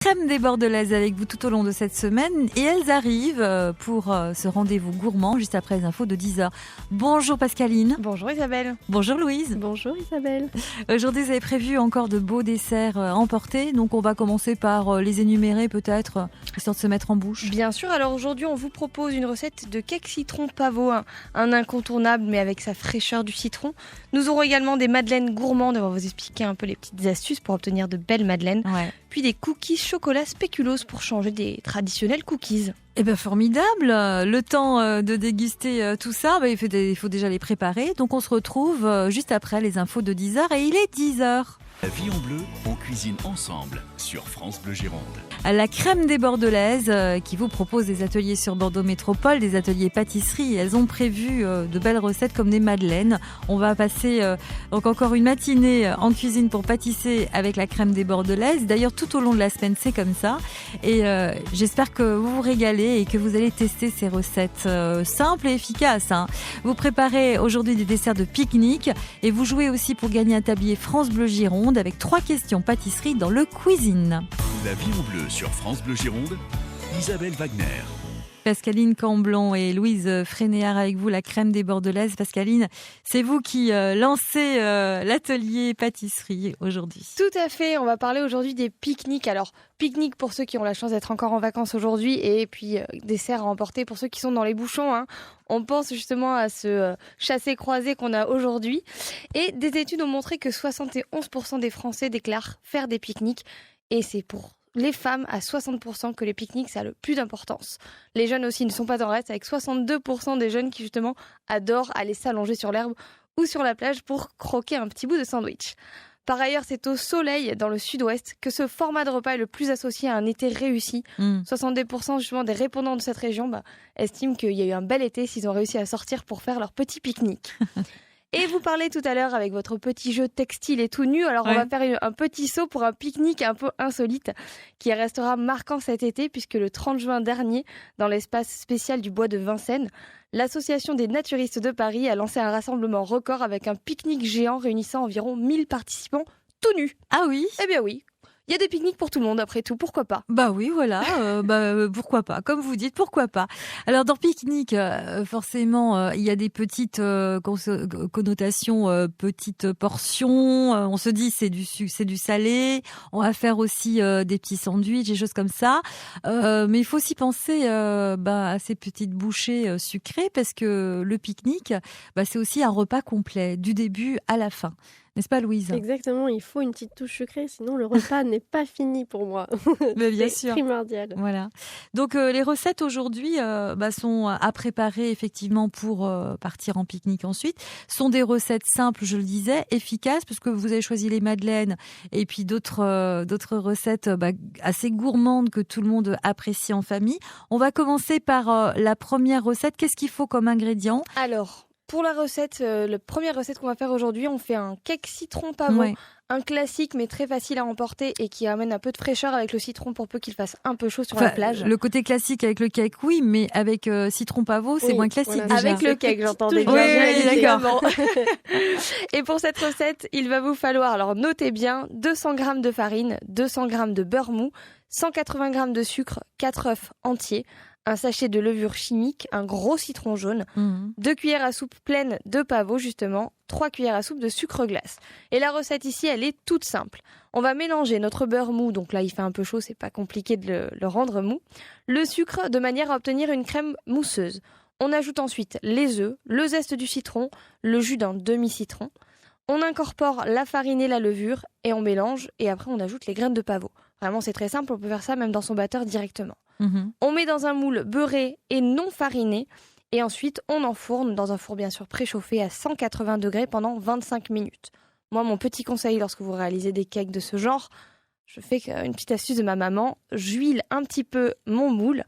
Crème des Bordelaises avec vous tout au long de cette semaine et elles arrivent pour ce rendez-vous gourmand juste après les infos de 10h. Bonjour Pascaline. Bonjour Isabelle. Bonjour Louise. Bonjour Isabelle. Aujourd'hui vous avez prévu encore de beaux desserts à emporter, donc on va commencer par les énumérer peut-être, histoire de se mettre en bouche. Bien sûr, alors aujourd'hui on vous propose une recette de cake citron pavot, un incontournable mais avec sa fraîcheur du citron. Nous aurons également des madeleines gourmandes, on va vous expliquer un peu les petites astuces pour obtenir de belles madeleines. Ouais. Puis des cookies chocolat spéculoos pour changer des traditionnels cookies. Eh bien formidable, le temps de déguster tout ça, il faut déjà les préparer. Donc on se retrouve juste après les infos de 10h et il est 10h. La vie en bleu, on cuisine ensemble sur France Bleu Gironde. La crème des Bordelaises qui vous propose des ateliers sur Bordeaux Métropole, des ateliers pâtisserie. Elles ont prévu de belles recettes comme des madeleines. On va passer donc encore une matinée en cuisine pour pâtisser avec la crème des Bordelaises. D'ailleurs tout au long de la semaine c'est comme ça. Et j'espère que vous vous régalez et que vous allez tester ces recettes simples et efficaces. Vous préparez aujourd'hui des desserts de pique-nique et vous jouez aussi pour gagner un tablier France Bleu Gironde avec 3 questions pâtisserie dans le cuisine. La vie en bleu sur France Bleu Gironde, Isabelle Wagner. Pascaline Camblon et Louise Frénéard avec vous, la crème des Bordelaises. Pascaline, c'est vous qui lancez l'atelier pâtisserie aujourd'hui. Tout à fait, on va parler aujourd'hui des pique-niques. Alors, pique-nique pour ceux qui ont la chance d'être encore en vacances aujourd'hui et puis dessert à emporter pour ceux qui sont dans les bouchons. On pense justement à ce chassé-croisé qu'on a aujourd'hui. Et des études ont montré que 71% des Français déclarent faire des pique-niques et c'est pour les femmes à 60% que les pique-niques, ça a le plus d'importance. Les jeunes aussi ne sont pas dans le reste, avec 62% des jeunes qui justement adorent aller s'allonger sur l'herbe ou sur la plage pour croquer un petit bout de sandwich. Par ailleurs, c'est au soleil, dans le sud-ouest, que ce format de repas est le plus associé à un été réussi. 62% justement des répondants de cette région estiment qu'il y a eu un bel été s'ils ont réussi à sortir pour faire leur petit pique-nique. Et vous parlez tout à l'heure avec votre petit jeu textile et tout nu. Alors on va faire un petit saut pour un pique-nique un peu insolite qui restera marquant cet été puisque le 30 juin dernier, dans l'espace spécial du bois de Vincennes, l'association des naturistes de Paris a lancé un rassemblement record avec un pique-nique géant réunissant environ 1000 participants tout nus. Ah oui ? Eh bien oui. Il y a des pique-niques pour tout le monde, après tout, pourquoi pas ? Bah oui, voilà, pourquoi pas, comme vous dites, pourquoi pas. Alors dans pique-nique, forcément, il y a des petites connotations, petites portions, on se dit c'est du sucre, c'est du salé, on va faire aussi des petits sandwichs, des choses comme ça, mais il faut aussi penser à ces petites bouchées sucrées parce que le pique-nique, c'est aussi un repas complet, du début à la fin. N'est-ce pas Louise ? Exactement, il faut une petite touche sucrée, sinon le repas n'est pas fini pour moi. Mais bien c'est sûr. Primordial. Voilà. Donc les recettes aujourd'hui sont à préparer effectivement pour partir en pique-nique ensuite. Sont des recettes simples, je le disais, efficaces parce que vous avez choisi les madeleines et puis d'autres recettes assez gourmandes que tout le monde apprécie en famille. On va commencer par la première recette. Qu'est-ce qu'il faut comme ingrédient ? Alors, pour la recette, la première recette qu'on va faire aujourd'hui, on fait un cake citron pavot. Ouais. Un classique mais très facile à emporter et qui amène un peu de fraîcheur avec le citron pour peu qu'il fasse un peu chaud sur la plage. Le côté classique avec le cake, oui, mais avec citron pavot, c'est moins classique déjà. Avec le cake, j'entendais bien. Oui, d'accord. Et pour cette recette, il va vous falloir, alors notez bien, 200 g de farine, 200 g de beurre mou, 180 g de sucre, 4 œufs entiers, un sachet de levure chimique, un gros citron jaune, 2 cuillères à soupe pleines de pavot justement, 3 cuillères à soupe de sucre glace. Et la recette ici, elle est toute simple. On va mélanger notre beurre mou, donc là il fait un peu chaud, c'est pas compliqué de le rendre mou, le sucre de manière à obtenir une crème mousseuse. On ajoute ensuite les œufs, le zeste du citron, le jus d'un demi-citron. On incorpore la farine et la levure et on mélange et après on ajoute les graines de pavot. Vraiment c'est très simple, on peut faire ça même dans son batteur directement. On met dans un moule beurré et non fariné et ensuite on enfourne dans un four bien sûr préchauffé à 180 degrés pendant 25 minutes. Moi, mon petit conseil lorsque vous réalisez des cakes de ce genre, je fais une petite astuce de ma maman, j'huile un petit peu mon moule,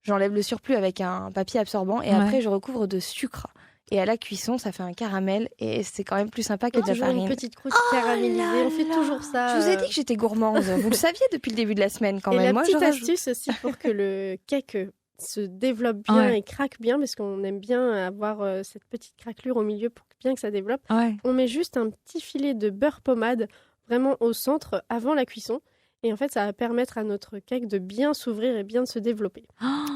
j'enlève le surplus avec un papier absorbant et après je recouvre de sucre. Et à la cuisson, ça fait un caramel et c'est quand même plus sympa que de la farine. Une petite croûte caramélisée, on fait toujours ça. Je vous ai dit que j'étais gourmande. Vous le saviez depuis le début de la semaine quand même. Et la petite astuce aussi pour que le cake se développe bien et craque bien, parce qu'on aime bien avoir cette petite craquelure au milieu pour bien que ça développe. On met juste un petit filet de beurre pommade vraiment au centre avant la cuisson. Et en fait, ça va permettre à notre cake de bien s'ouvrir et bien se développer.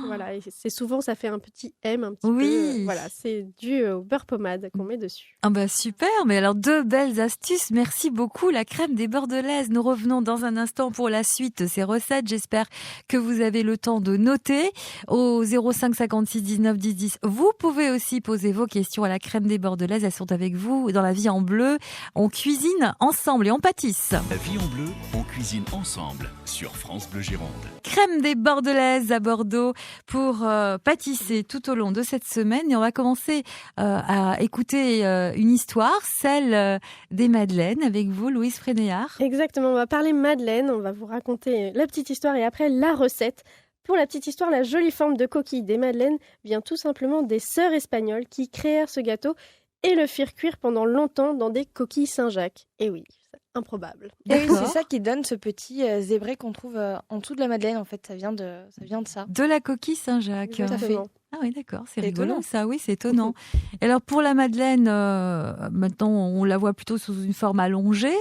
Voilà, et c'est souvent, ça fait un petit M, un petit peu. Voilà, c'est dû au beurre pommade qu'on met dessus. Ah bah super, mais alors 2 belles astuces. Merci beaucoup, la crème des bordelaises. Nous revenons dans un instant pour la suite de ces recettes. J'espère que vous avez le temps de noter au 05 56 19 10 10. Vous pouvez aussi poser vos questions à la crème des bordelaises. Elles sont avec vous dans La Vie en Bleu. On cuisine ensemble et on pâtisse. La Vie en Bleu, on cuisine ensemble sur France Bleu Gironde. Crème des bordelaises à Bordeaux pour pâtisser tout au long de cette semaine. Et on va commencer à écouter une histoire, celle des madeleines, avec vous, Louise Frénéard. Exactement, on va parler madeleine, on va vous raconter la petite histoire et après la recette. Pour la petite histoire, la jolie forme de coquille des madeleines vient tout simplement des sœurs espagnoles qui créèrent ce gâteau et le firent cuire pendant longtemps dans des coquilles Saint-Jacques. Et oui, c'est improbable. Et oui, c'est ça qui donne ce petit zébré qu'on trouve en dessous de la madeleine. En fait, ça vient de ça. De la coquille Saint-Jacques. Exactement. Ah oui, d'accord, c'est rigolo étonnant. ça, oui, c'est étonnant. Et alors pour la madeleine, maintenant on la voit plutôt sous une forme allongée.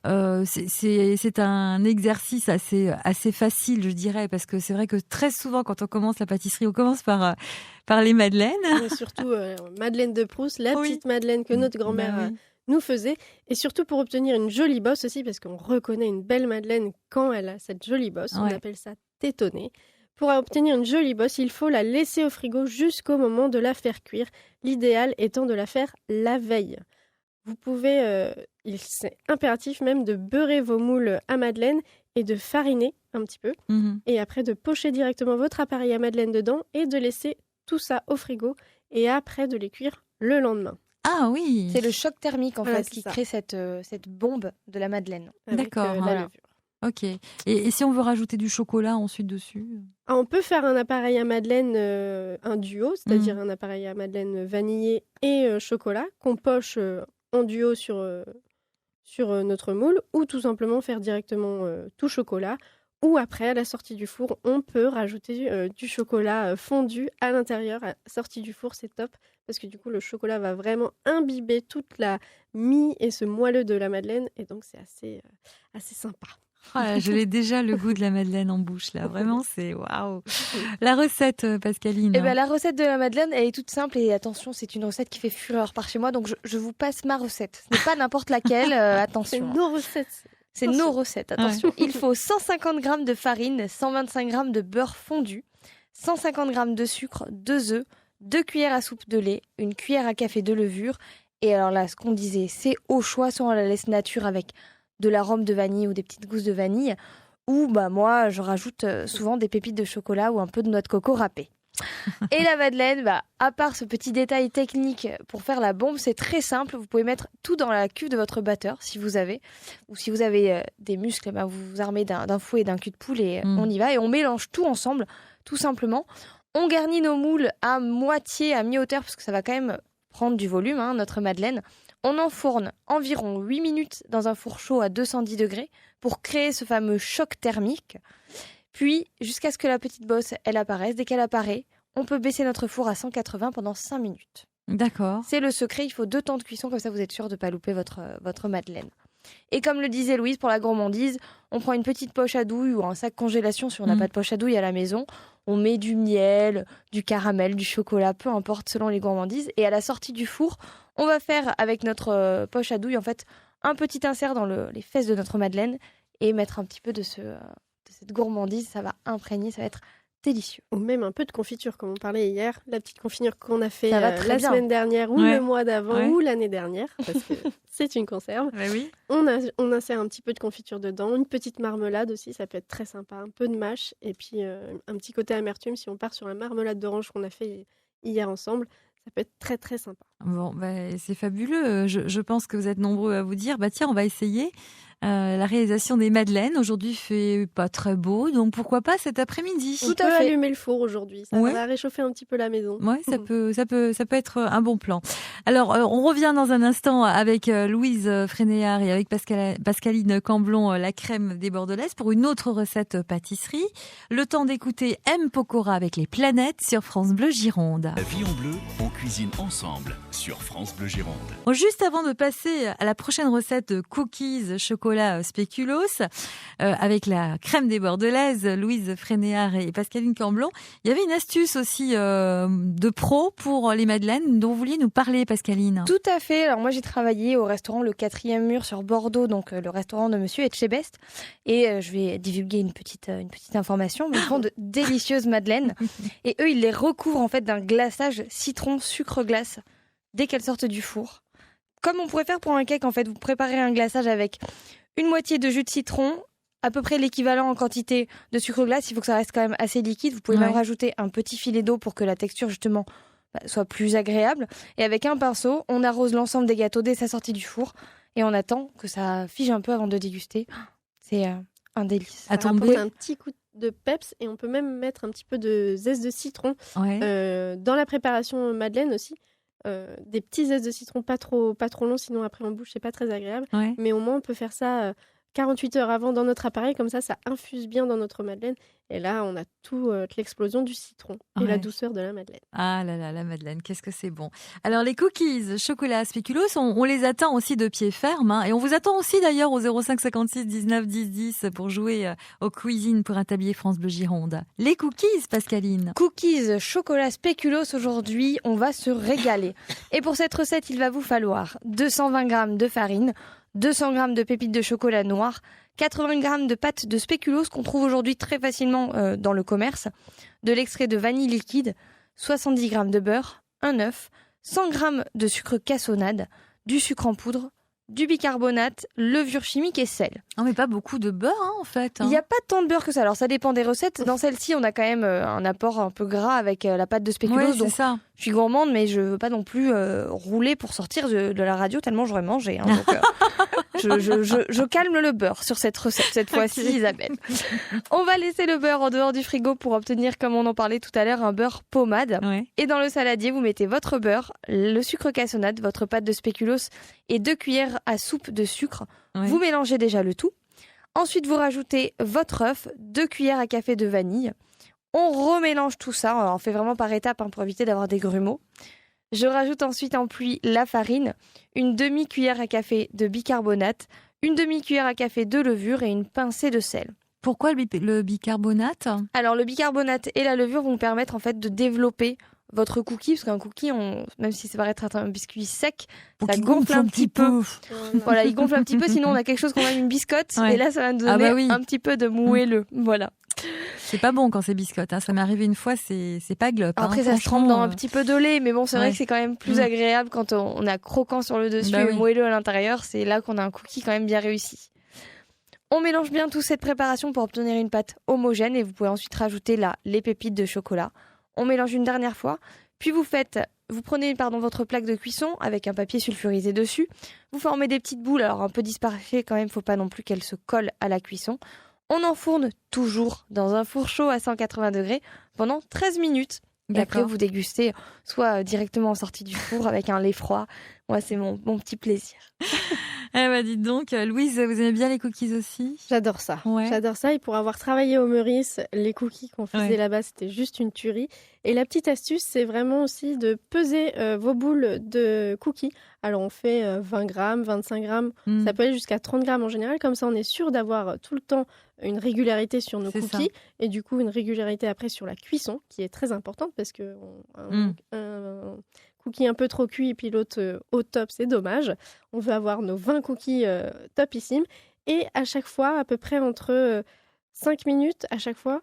C'est un exercice assez facile, je dirais, parce que c'est vrai que très souvent quand on commence la pâtisserie, on commence par les madeleines. Et surtout Madeleine de Proust, la petite madeleine que notre grand-mère nous faisait. Et surtout pour obtenir une jolie bosse aussi, parce qu'on reconnaît une belle madeleine quand elle a cette jolie bosse. On appelle ça tétonner. Pour obtenir une jolie bosse, il faut la laisser au frigo jusqu'au moment de la faire cuire. L'idéal étant de la faire la veille. Vous pouvez, c'est impératif même de beurrer vos moules à madeleine et de fariner un petit peu. Et après de pocher directement votre appareil à madeleine dedans et de laisser tout ça au frigo et après de les cuire le lendemain. Ah oui. C'est le choc thermique en fait qui ça. crée cette bombe de la madeleine. D'accord, La voilà. levure. Ok. Et si on veut rajouter du chocolat ensuite dessus? On peut faire un appareil à madeleine, un duo, c'est-à-dire un appareil à madeleine vanillé et chocolat qu'on poche en duo sur notre moule, ou tout simplement faire directement tout chocolat. Ou après, à la sortie du four, on peut rajouter du chocolat fondu à l'intérieur. À la sortie du four, c'est top, parce que du coup, le chocolat va vraiment imbiber toute la mie et ce moelleux de la madeleine, et donc c'est assez sympa. Oh là, je l'ai déjà le goût de la madeleine en bouche là, vraiment c'est waouh. La recette, Pascaline. Eh ben, la recette de la madeleine, elle est toute simple et attention, c'est une recette qui fait fureur par chez moi, donc je vous passe ma recette. Ce n'est pas n'importe laquelle, attention. C'est nos recettes. C'est nos recettes, attention. Ouais. Il faut 150 g de farine, 125 g de beurre fondu, 150 g de sucre, 2 œufs, 2 cuillères à soupe de lait, 1 cuillère à café de levure. Et alors là, ce qu'on disait, c'est au choix, soit on la laisse nature avec de l'arôme de vanille ou des petites gousses de vanille, ou moi, je rajoute souvent des pépites de chocolat ou un peu de noix de coco râpée. Et la madeleine, à part ce petit détail technique pour faire la bombe, c'est très simple. Vous pouvez mettre tout dans la cuve de votre batteur si vous avez. Ou si vous avez des muscles, vous vous armez d'un fouet et d'un cul de poule et on y va. Et on mélange tout ensemble, tout simplement. On garnit nos moules à moitié, à mi-hauteur, parce que ça va quand même prendre du volume, notre madeleine. On enfourne environ 8 minutes dans un four chaud à 210 degrés pour créer ce fameux choc thermique. Puis, jusqu'à ce que la petite bosse, elle apparaisse. Dès qu'elle apparaît, on peut baisser notre four à 180 pendant 5 minutes. D'accord. C'est le secret, il faut 2 temps de cuisson, comme ça vous êtes sûr de ne pas louper votre madeleine. Et comme le disait Louise, pour la gourmandise, on prend une petite poche à douille ou un sac congélation si on n'a pas de poche à douille à la maison. On met du miel, du caramel, du chocolat, peu importe selon les gourmandises. Et à la sortie du four, on va faire avec notre poche à douille en fait un petit insert dans les fesses de notre madeleine et mettre un petit peu de cette gourmandise. Ça va imprégner, ça va être délicieux. Ou même un peu de confiture, comme on parlait hier. La petite confiture qu'on a fait semaine dernière ou le mois d'avant ou l'année dernière, parce que c'est une conserve. Oui. On insère un petit peu de confiture dedans, une petite marmelade aussi, ça peut être très sympa. Un peu de mâche et puis un petit côté amertume si on part sur la marmelade d'orange qu'on a fait hier ensemble. Ça peut être très très sympa. Bon, c'est fabuleux. Je pense que vous êtes nombreux à vous dire, tiens, on va essayer la réalisation des madeleines. Aujourd'hui, il fait pas très beau, donc pourquoi pas cet après-midi. On peut allumer le four aujourd'hui, ça va réchauffer un petit peu la maison. Oui, ça peut être un bon plan. Alors, on revient dans un instant avec Louise Frénéard et avec Pascaline Camblon, la crème des bordelaises, pour une autre recette pâtisserie. Le temps d'écouter M. Pokora avec les planètes sur France Bleu Gironde. La Vie en Bleu, on cuisine ensemble sur France Bleu Gironde. Juste avant de passer à la prochaine recette de cookies chocolat spéculoos avec la crème des Bordelaises, Louise Frénéard et Pascaline Camblon, il y avait une astuce aussi de pro pour les madeleines dont vous vouliez nous parler, Pascaline. Tout à fait. Alors moi j'ai travaillé au restaurant Le 4e Mur sur Bordeaux, donc le restaurant de Monsieur Etchebest, et je vais divulguer une petite information. Ils font de délicieuses madeleines et eux ils les recouvrent en fait d'un glaçage citron sucre glace dès qu'elles sortent du four. Comme on pourrait faire pour un cake, en fait, vous préparez un glaçage avec une moitié de jus de citron, à peu près l'équivalent en quantité de sucre glace. Il faut que ça reste quand même assez liquide. Vous pouvez même rajouter un petit filet d'eau pour que la texture, justement, soit plus agréable. Et avec un pinceau, on arrose l'ensemble des gâteaux dès sa sortie du four et on attend que ça fige un peu avant de déguster. C'est un délice. Ça apporte un petit coup de peps et on peut même mettre un petit peu de zeste de citron dans la préparation madeleine aussi. Des petits zestes de citron pas trop longs, sinon après en bouche c'est pas très agréable, mais au moins on peut faire ça 48 heures avant dans notre appareil, comme ça infuse bien dans notre madeleine et là on a toute l'explosion du citron et la douceur de la madeleine. Ah là là, la madeleine, qu'est-ce que c'est bon. Alors les cookies chocolat spéculoos, on les attend aussi de pied ferme et on vous attend aussi d'ailleurs au 05 56 19 10 10 pour jouer aux cuisines pour un tablier France Bleu Gironde. Les cookies, Pascaline. Cookies chocolat spéculoos, aujourd'hui on va se régaler. Et pour cette recette il va vous falloir 220 g de farine, 200 g de pépites de chocolat noir, 80 g de pâte de spéculoos qu'on trouve aujourd'hui très facilement dans le commerce, de l'extrait de vanille liquide, 70 g de beurre, un œuf, 100 g de sucre cassonade, du sucre en poudre, du bicarbonate, levure chimique et sel. Non mais pas beaucoup de beurre en fait. Il n'y a pas tant de beurre que ça. Alors ça dépend des recettes. Dans celle-ci, on a quand même un apport un peu gras avec la pâte de spéculoos. Donc ça. Je suis gourmande, mais je veux pas non plus rouler pour sortir de la radio tellement j'aurais mangé. Donc, je calme le beurre sur cette recette cette fois-ci, Isabelle. On va laisser le beurre en dehors du frigo pour obtenir, comme on en parlait tout à l'heure, un beurre pommade. Et dans le saladier, vous mettez votre beurre, le sucre cassonade, votre pâte de spéculoos et 2 cuillères à soupe de sucre. Vous mélangez déjà le tout. Ensuite, vous rajoutez votre œuf, 2 cuillères à café de vanille. On remélange tout ça. Alors, on fait vraiment par étapes pour éviter d'avoir des grumeaux. Je rajoute ensuite en pluie la farine, une demi-cuillère à café de bicarbonate, une demi-cuillère à café de levure et une pincée de sel. Pourquoi le bicarbonate ? Alors, le bicarbonate et la levure vont permettre en fait de développer votre cookie, parce qu'un cookie, même si ça paraît être un biscuit sec, ça gonfle un petit peu. Voilà, il gonfle un petit peu, sinon on a quelque chose qu'on a une biscotte, et là ça va nous donner un petit peu de moelleux. Voilà. C'est pas bon quand c'est biscotte, ça m'est arrivé une fois, c'est pas glop. Après ça se trempe dans un petit peu de lait, mais bon, c'est vrai que c'est quand même plus agréable quand on a croquant sur le dessus et moelleux à l'intérieur, c'est là qu'on a un cookie quand même bien réussi. On mélange bien toute cette préparation pour obtenir une pâte homogène et vous pouvez ensuite rajouter là les pépites de chocolat. On mélange une dernière fois, puis vous prenez votre plaque de cuisson avec un papier sulfurisé dessus. Vous formez des petites boules, alors un peu disparagées quand même, faut pas non plus qu'elles se collent à la cuisson. On enfourne toujours dans un four chaud à 180 degrés pendant 13 minutes. Et après, vous dégustez soit directement en sortie du four avec un lait froid. Moi, c'est mon petit plaisir. Eh ben, dites donc, Louise, vous aimez bien les cookies aussi ? J'adore ça. J'adore ça. Et pour avoir travaillé au Meurice, les cookies qu'on faisait là-bas, c'était juste une tuerie. Et la petite astuce, c'est vraiment aussi de peser vos boules de cookies. Alors, on fait 20 grammes, 25 grammes. Ça peut aller jusqu'à 30 grammes en général. Comme ça, on est sûr d'avoir tout le temps une régularité sur nos cookies. Et du coup, une régularité après sur la cuisson, qui est très importante parce que un cookie un peu trop cuit et puis l'autre au top, c'est dommage. On veut avoir nos 20 cookies topissimes. Et à chaque fois, à peu près entre 5 minutes, à chaque fois,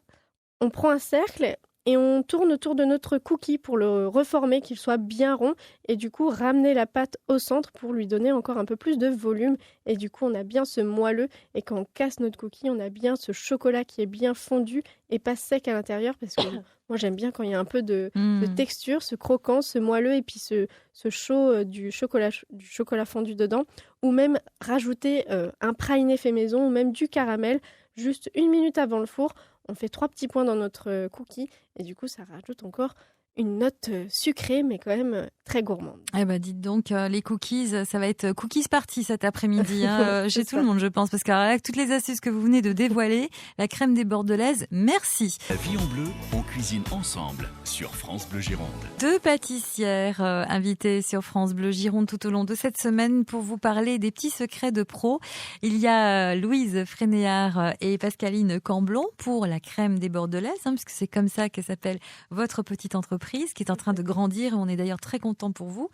on prend un cercle et on tourne autour de notre cookie pour le reformer, qu'il soit bien rond. Et du coup, ramener la pâte au centre pour lui donner encore un peu plus de volume. Et du coup, on a bien ce moelleux. Et quand on casse notre cookie, on a bien ce chocolat qui est bien fondu et pas sec à l'intérieur. Parce que moi, j'aime bien quand il y a un peu de texture, ce croquant, ce moelleux et puis ce chaud du chocolat fondu dedans. Ou même rajouter un praliné fait maison ou même du caramel juste 1 minute avant le four. On fait 3 petits points dans notre cookie et du coup, ça rajoute encore une note sucrée, mais quand même très gourmande. Eh ben, dites donc, les cookies, ça va être cookies party cet après-midi chez tout le monde, je pense, parce qu'avec toutes les astuces que vous venez de dévoiler, la crème des Bordelaises, merci. La vie en bleu, on cuisine ensemble sur France Bleu Gironde. 2 pâtissières invitées sur France Bleu Gironde tout au long de cette semaine pour vous parler des petits secrets de pro. Il y a Louise Frénéard et Pascaline Camblon pour la crème des Bordelaises, puisque c'est comme ça que s'appelle votre petite entreprise qui est en train de grandir et on est d'ailleurs très content pour vous.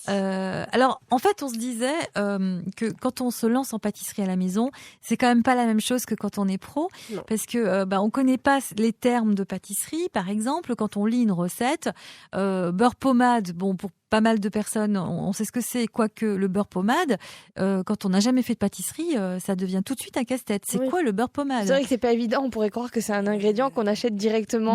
Alors, en fait, on se disait que quand on se lance en pâtisserie à la maison, c'est quand même pas la même chose que quand on est pro, parce que on connaît pas les termes de pâtisserie. Par exemple, quand on lit une recette, beurre pommade, bon, pour pas mal de personnes, on sait ce que c'est, quoique le beurre pommade, quand on n'a jamais fait de pâtisserie, ça devient tout de suite un casse-tête. C'est quoi le beurre pommade ? C'est vrai que c'est pas évident, on pourrait croire que c'est un ingrédient qu'on achète directement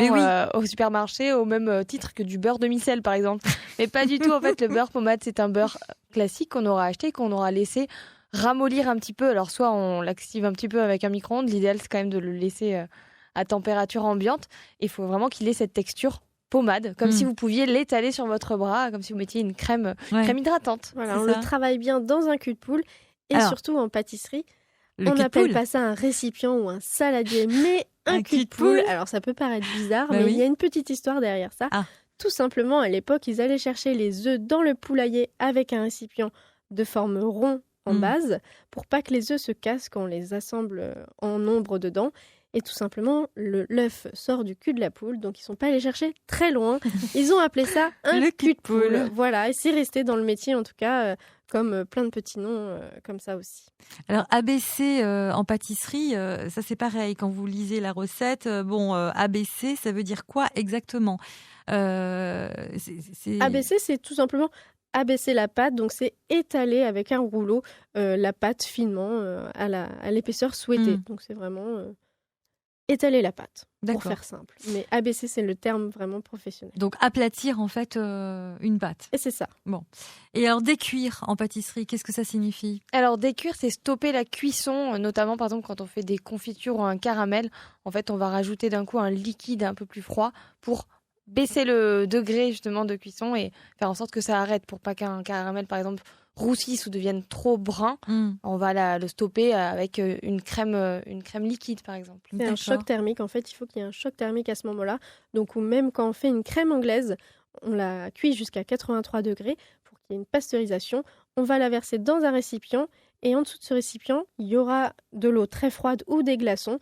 au supermarché au même titre que du beurre demi-sel par exemple. Mais pas du tout, en fait le beurre pommade c'est un beurre classique qu'on aura acheté, qu'on aura laissé ramollir un petit peu. Alors soit on l'active un petit peu avec un micro-ondes, l'idéal c'est quand même de le laisser à température ambiante. Il faut vraiment qu'il ait cette texture pommade, comme si vous pouviez l'étaler sur votre bras, comme si vous mettiez une crème hydratante. Voilà, on le travaille bien dans un cul de poule et surtout en pâtisserie. On n'appelle pas ça un récipient ou un saladier, mais un cul de poule. Alors ça peut paraître bizarre, mais il y a une petite histoire derrière ça. Tout simplement, à l'époque, ils allaient chercher les œufs dans le poulailler avec un récipient de forme rond en base, pour pas que les œufs se cassent quand on les assemble en nombre dedans. Et tout simplement, l'œuf sort du cul de la poule, donc ils ne sont pas allés chercher très loin. Ils ont appelé ça un cul de poule. Voilà, et c'est resté dans le métier en tout cas, comme plein de petits noms comme ça aussi. Alors ABC en pâtisserie, ça c'est pareil. Quand vous lisez la recette, ABC, ça veut dire quoi exactement ? ABC, c'est tout simplement abaisser la pâte, donc c'est étaler avec un rouleau la pâte finement à l'épaisseur souhaitée. Donc c'est vraiment étaler la pâte, pour faire simple. Mais abaisser, c'est le terme vraiment professionnel. Donc aplatir en fait une pâte. Et c'est ça. Bon. Et alors décuire en pâtisserie, qu'est-ce que ça signifie ? Alors décuire, c'est stopper la cuisson, notamment par exemple quand on fait des confitures ou un caramel. En fait, on va rajouter d'un coup un liquide un peu plus froid pour baisser le degré justement de cuisson et faire en sorte que ça arrête, pour pas qu'un caramel par exemple roussisse ou devienne trop brun. On va le stopper avec une crème liquide par exemple. C'est un choc thermique, en fait il faut qu'il y ait un choc thermique à ce moment-là, donc ou même quand on fait une crème anglaise, on la cuit jusqu'à 83 degrés pour qu'il y ait une pasteurisation, on va la verser dans un récipient et en dessous de ce récipient il y aura de l'eau très froide ou des glaçons.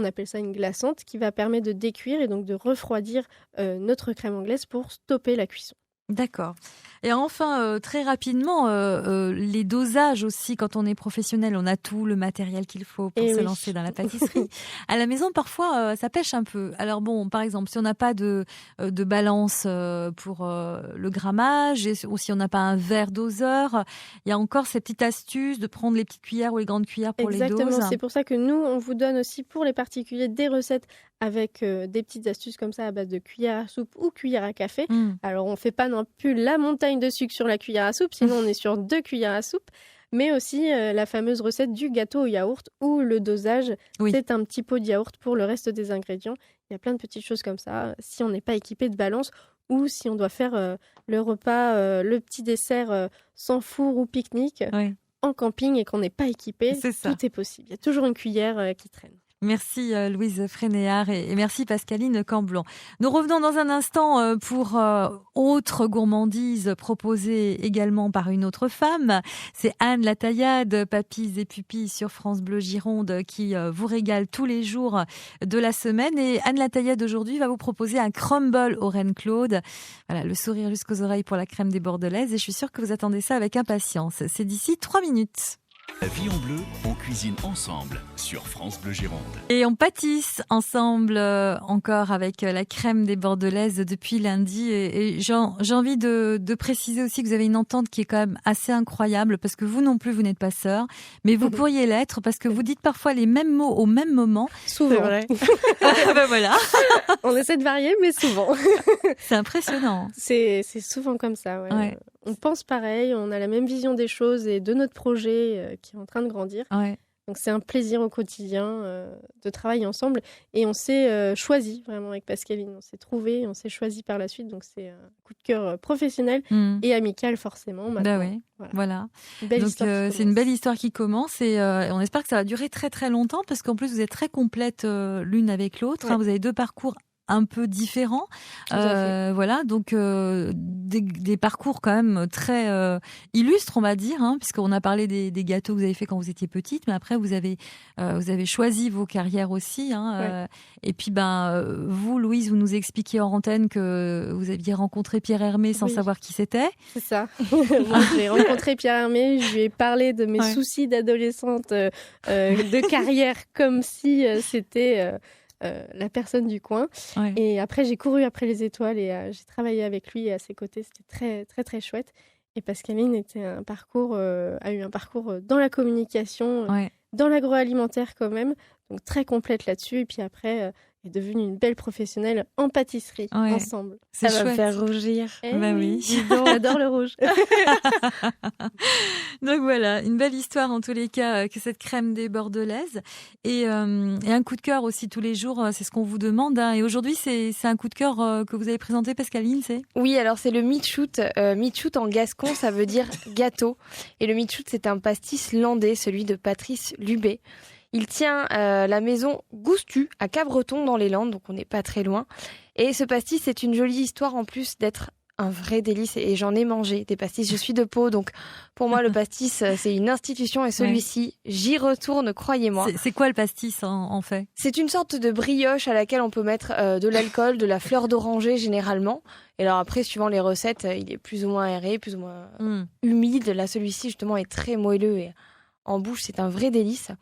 On appelle ça une glaçante qui va permettre de décuire et donc de refroidir notre crème anglaise pour stopper la cuisson. D'accord. Et enfin, très rapidement, les dosages aussi, quand on est professionnel, on a tout le matériel qu'il faut pour se lancer dans la pâtisserie. À la maison, parfois, ça pêche un peu. Alors bon, par exemple, si on n'a pas de balance pour le grammage, ou si on n'a pas un verre doseur, il y a encore ces petites astuces de prendre les petites cuillères ou les grandes cuillères pour les doses. Exactement, c'est pour ça que nous, on vous donne aussi pour les particuliers des recettes avec des petites astuces comme ça à base de cuillère à soupe ou cuillère à café. Alors, on ne fait pas non plus la montagne de sucre sur la cuillère à soupe, sinon on est sur 2 cuillères à soupe. Mais aussi la fameuse recette du gâteau au yaourt où le dosage, c'est un petit pot de yaourt pour le reste des ingrédients. Il y a plein de petites choses comme ça. Si on n'est pas équipé de balance ou si on doit faire le repas, le petit dessert sans four ou pique-nique en camping et qu'on n'est pas équipé, tout est possible. Il y a toujours une cuillère qui traîne. Merci Louise Frénéard et merci Pascaline Camblon. Nous revenons dans un instant pour autre gourmandise proposée également par une autre femme. C'est Anne Lataillade, Papis et Pupilles sur France Bleu Gironde qui vous régale tous les jours de la semaine. Et Anne Lataillade aujourd'hui va vous proposer un crumble au Reine Claude. Voilà, le sourire jusqu'aux oreilles pour la crème des Bordelaises et je suis sûre que vous attendez ça avec impatience. C'est d'ici 3 minutes. La vie en bleu, on cuisine ensemble sur France Bleu Gironde. Et on pâtisse ensemble encore avec la crème des Bordelaises depuis lundi. Et j'ai envie de préciser aussi que vous avez une entente qui est quand même assez incroyable parce que vous non plus, vous n'êtes pas sœur, mais vous pourriez l'être parce que vous dites parfois les mêmes mots au même moment. Souvent. C'est vrai. Ben voilà. On essaie de varier, mais souvent. C'est impressionnant. C'est souvent comme ça, ouais. On pense pareil, on a la même vision des choses et de notre projet qui est en train de grandir. Donc c'est un plaisir au quotidien de travailler ensemble. Et on s'est choisi vraiment avec Pascaline. On s'est trouvé, on s'est choisi par la suite. Donc c'est un coup de cœur professionnel et amical forcément. Bah oui, voilà. Donc c'est une belle histoire qui commence et on espère que ça va durer très très longtemps parce qu'en plus vous êtes très complètes l'une avec l'autre. Vous avez 2 parcours un peu différents. Voilà, donc des parcours quand même très illustres, on va dire, puisqu'on a parlé des gâteaux que vous avez fait quand vous étiez petite, mais après vous avez choisi vos carrières aussi. Et puis vous, Louise, vous nous expliquiez en antenne que vous aviez rencontré Pierre Hermé sans savoir qui c'était. C'est ça. Moi, j'ai rencontré Pierre Hermé, je lui ai parlé de mes soucis d'adolescente de carrière comme si c'était la personne du coin. Et après, j'ai couru après les étoiles et j'ai travaillé avec lui à ses côtés. C'était très, très, très chouette. Et Pascaline a eu un parcours dans la communication, dans l'agroalimentaire quand même, donc très complète là-dessus. Et puis après, est devenue une belle professionnelle en pâtisserie ensemble. Ça va me faire rougir. Oui. J'adore le rouge. Donc voilà, une belle histoire en tous les cas que cette crème des Bordelaises. Et un coup de cœur aussi tous les jours, c'est ce qu'on vous demande. Et aujourd'hui, c'est un coup de cœur que vous avez présenté, Pascaline, c'est ? Oui, alors c'est le Meatshoot. Meatshoot en gascon, ça veut dire gâteau. Et le Meatshoot, c'est un pastis landais, celui de Patrice Lubé. Il tient la maison Goustu à Cabreton dans les Landes, donc on n'est pas très loin. Et ce pastis, c'est une jolie histoire en plus d'être un vrai délice et j'en ai mangé des pastis. Je suis de Pau, donc pour moi le pastis c'est une institution et celui-ci, j'y retourne, croyez-moi. C'est quoi le pastis en fait ? C'est une sorte de brioche à laquelle on peut mettre de l'alcool, de la fleur d'oranger généralement. Et alors après, suivant les recettes, il est plus ou moins aéré, plus ou moins humide. Là, celui-ci justement est très moelleux et en bouche, c'est un vrai délice.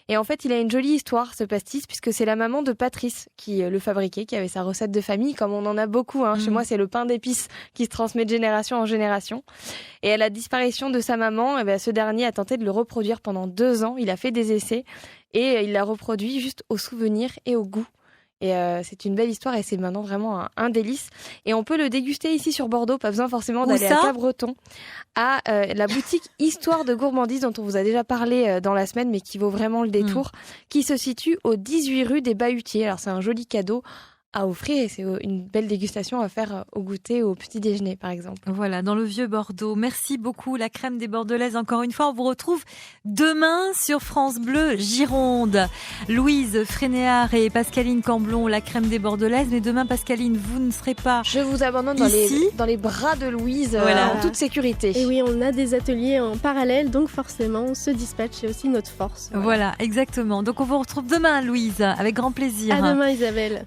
Et en fait, il a une jolie histoire, ce pastis, puisque c'est la maman de Patrice qui le fabriquait, qui avait sa recette de famille, comme on en a beaucoup. Chez moi, c'est le pain d'épices qui se transmet de génération en génération. Et à la disparition de sa maman, ce dernier a tenté de le reproduire pendant 2 ans. Il a fait des essais et il l'a reproduit juste au souvenir et au goût. Et c'est une belle histoire et c'est maintenant vraiment un délice. Et on peut le déguster ici sur Bordeaux, pas besoin forcément d'aller à Cabreton, à la boutique Histoire de Gourmandise dont on vous a déjà parlé dans la semaine, mais qui vaut vraiment le détour, qui se situe au 18 rue des Bahutiers. Alors c'est un joli cadeau à offrir et c'est une belle dégustation à faire au goûter, au petit déjeuner par exemple. Voilà, dans le vieux Bordeaux. Merci beaucoup la crème des Bordelaises. Encore une fois, on vous retrouve demain sur France Bleu Gironde. Louise Frénéard et Pascaline Camblon, la crème des Bordelaises. Mais demain, Pascaline, vous ne serez pas Je vous abandonne dans les bras de Louise en toute sécurité. Et oui, on a des ateliers en parallèle, donc forcément, on se dispatche, c'est aussi notre force. Voilà, exactement. Donc on vous retrouve demain, Louise, avec grand plaisir. À demain, Isabelle.